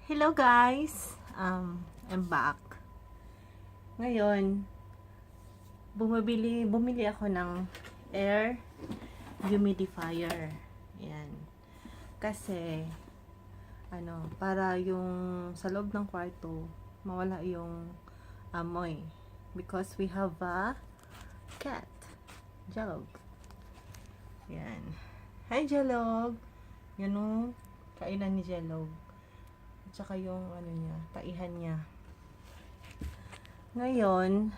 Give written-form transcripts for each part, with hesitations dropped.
Hello guys! I'm back. Ngayon, bumili ako ng air humidifier. Yan. Kasi, para yung sa loob ng kwarto, mawala yung amoy. Because we have a cat. Jalog. Yan. Hi Jalog! Yan o, kainan ni Jalog. Tsaka yung niya, taihan niya. Ngayon,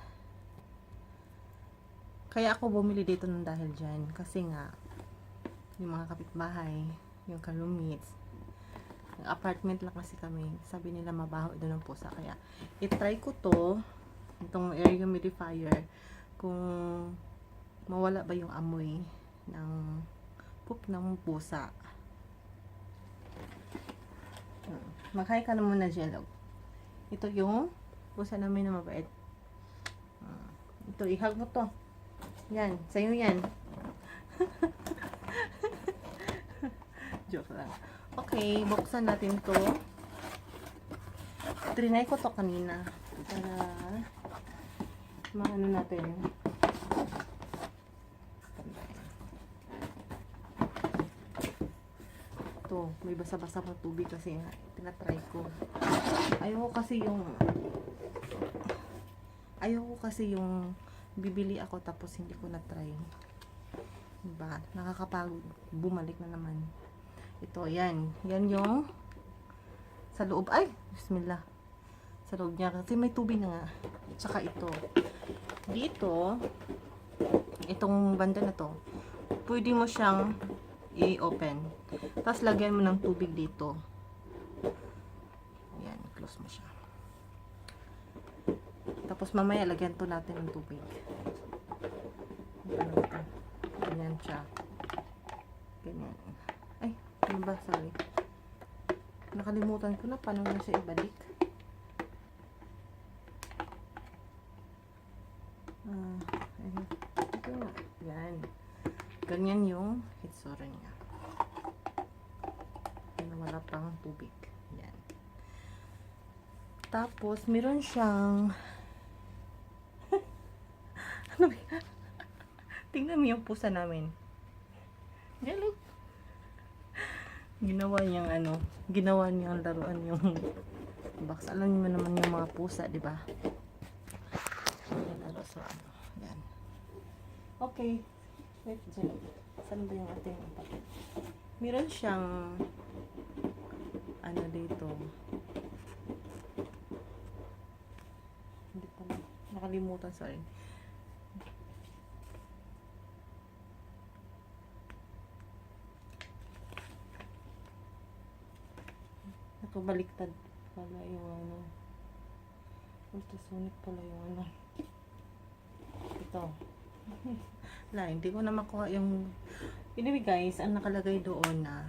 kaya ako bumili dito ng dahil dyan. Kasi nga, yung mga kapitbahay, yung ka-roommates, apartment lang kasi kami. Sabi nila mabaho doon ng pusa. Kaya, itry ko to, itong air humidifier, kung mawala ba yung amoy ng poop ng pusa. Mag-hi ka na muna, Jelog. Ito yung pusa namin na mabait. Ito, ihag mo to. Yan, sa'yo yan. Joke lang. Okay, buksan natin to. Trinay ko to kanina. Para maano natin. Ito, may basa-basa pang tubig kasi nga tinatry ko. Ayoko kasi yung bibili ako tapos hindi ko na-try. Diba? Nakakapagod. Bumalik na naman. Ito, yan. Yan yung sa loob. Ay! Bismillah. Sa loob niya. Kasi may tubig na nga. Tsaka ito. Dito, itong banda na to, pwede mo siyang i-open. Tapos lagyan mo ng tubig dito. Ayan, close mo siya. Tapos mamaya lagyan to natin ng tubig. Ganyan siya. Ganyan. Ay, ano ba? Sorry. Nakalimutan ko na paano na siya ibalik. Ito nga. Yan. Ganyan yung hitsura niya. Wala pang tubig. Yan. Tapos, meron siyang ano ba? Tingnan mo yung pusa namin. Hello. Ginawa niyang laruan yung box. Alam niyo naman yung mga pusa, di ba? Yan. Okay. Wait, saan ba yung ating packet? Meron siyang dito. Hindi pala. Nakalimutan, sorry. Nakabaliktad pala yung ultrasonic pala yung ito. Wala, hindi ko na makuha yung anyway guys, ang nakalagay doon na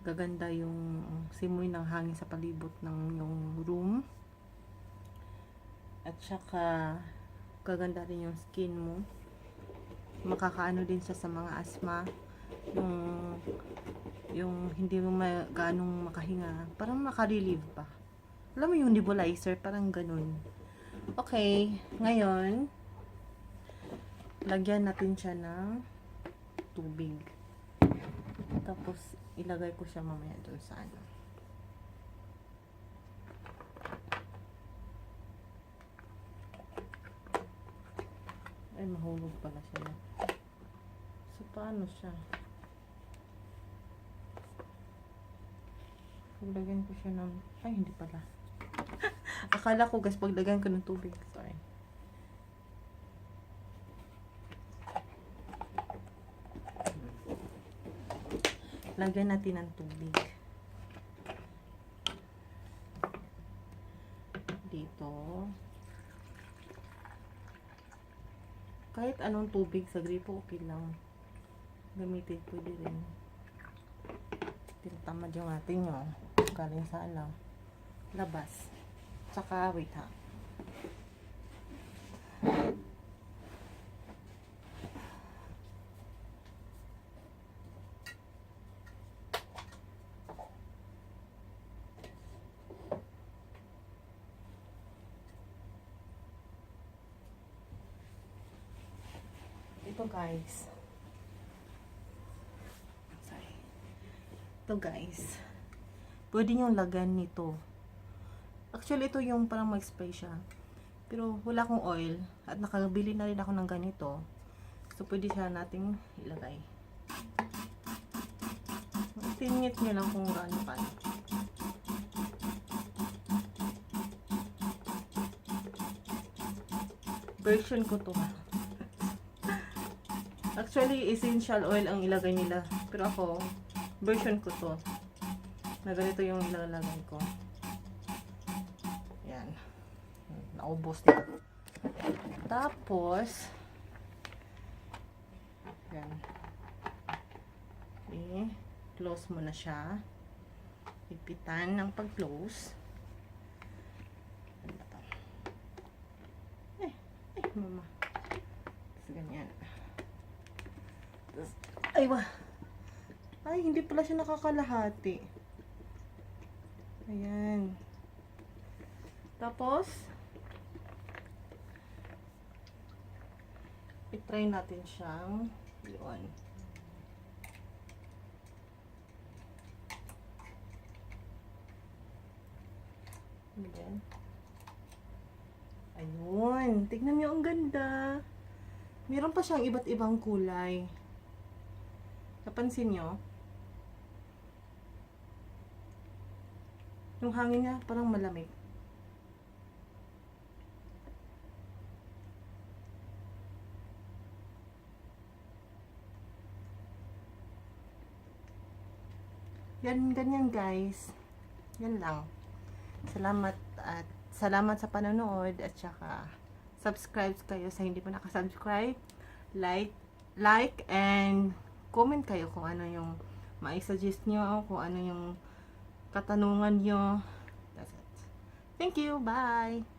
gaganda yung simoy ng hangin sa palibot ng yung room. At saka gaganda rin yung skin mo. Makakaano din siya sa mga asthma. Yung hindi mo ganong makahinga. Parang makarelieve pa. Alam mo yung nebulizer, parang ganun. Okay, ngayon lagyan natin siya ng tubig. Tapos ilagay ko siya mamaya doon sa Ay, mahulog pala siya. So, paano siya? Paglagyan ko siya ng ay, hindi pala. Akala ko guys, paglagyan ko ng tubig. Sorry. Lagyan natin ng tubig. Dito. Kahit anong tubig sa gripo, okay lang. Gamitin pwede rin. Tinatamad yung ating galing sa labas. Tsaka, wait ha. ito guys. Sorry. Ito guys. Pwede nyo lagan nito. Actually, ito yung parang mag-spray siya. Pero wala akong oil. At nakabili na rin ako ng ganito. So, pwede siya nating ilagay. Tingit nyo lang kung gaano kayo. Version ko to. Actually, essential oil ang ilagay nila. Pero ako, version ko to. Na ganito yung ilalagay ko. Yan. Naubos na. Tapos, yan. Okay. Close mo na siya. Higpitan ng pag-close. Ano ba ito? Mama. Tapos ganyan. Tapos, ay, wah. Ay, hindi pala siya nakakalahati. Ayan. Tapos, i-try natin siyang i-on. Ayan. Ayun. Tignan niyo, ang ganda. Meron pa siyang iba't ibang kulay. Napansin niyo? Yung hangin niya parang malamig. Yan, ganyan guys. Yan lang. Salamat at salamat sa panonood at saka subscribe kayo sa hindi pa nakasubscribe. Like and comment kayo kung ano yung mai-suggest nyo, kung ano yung katanungan nyo. That's it. Thank you. Bye!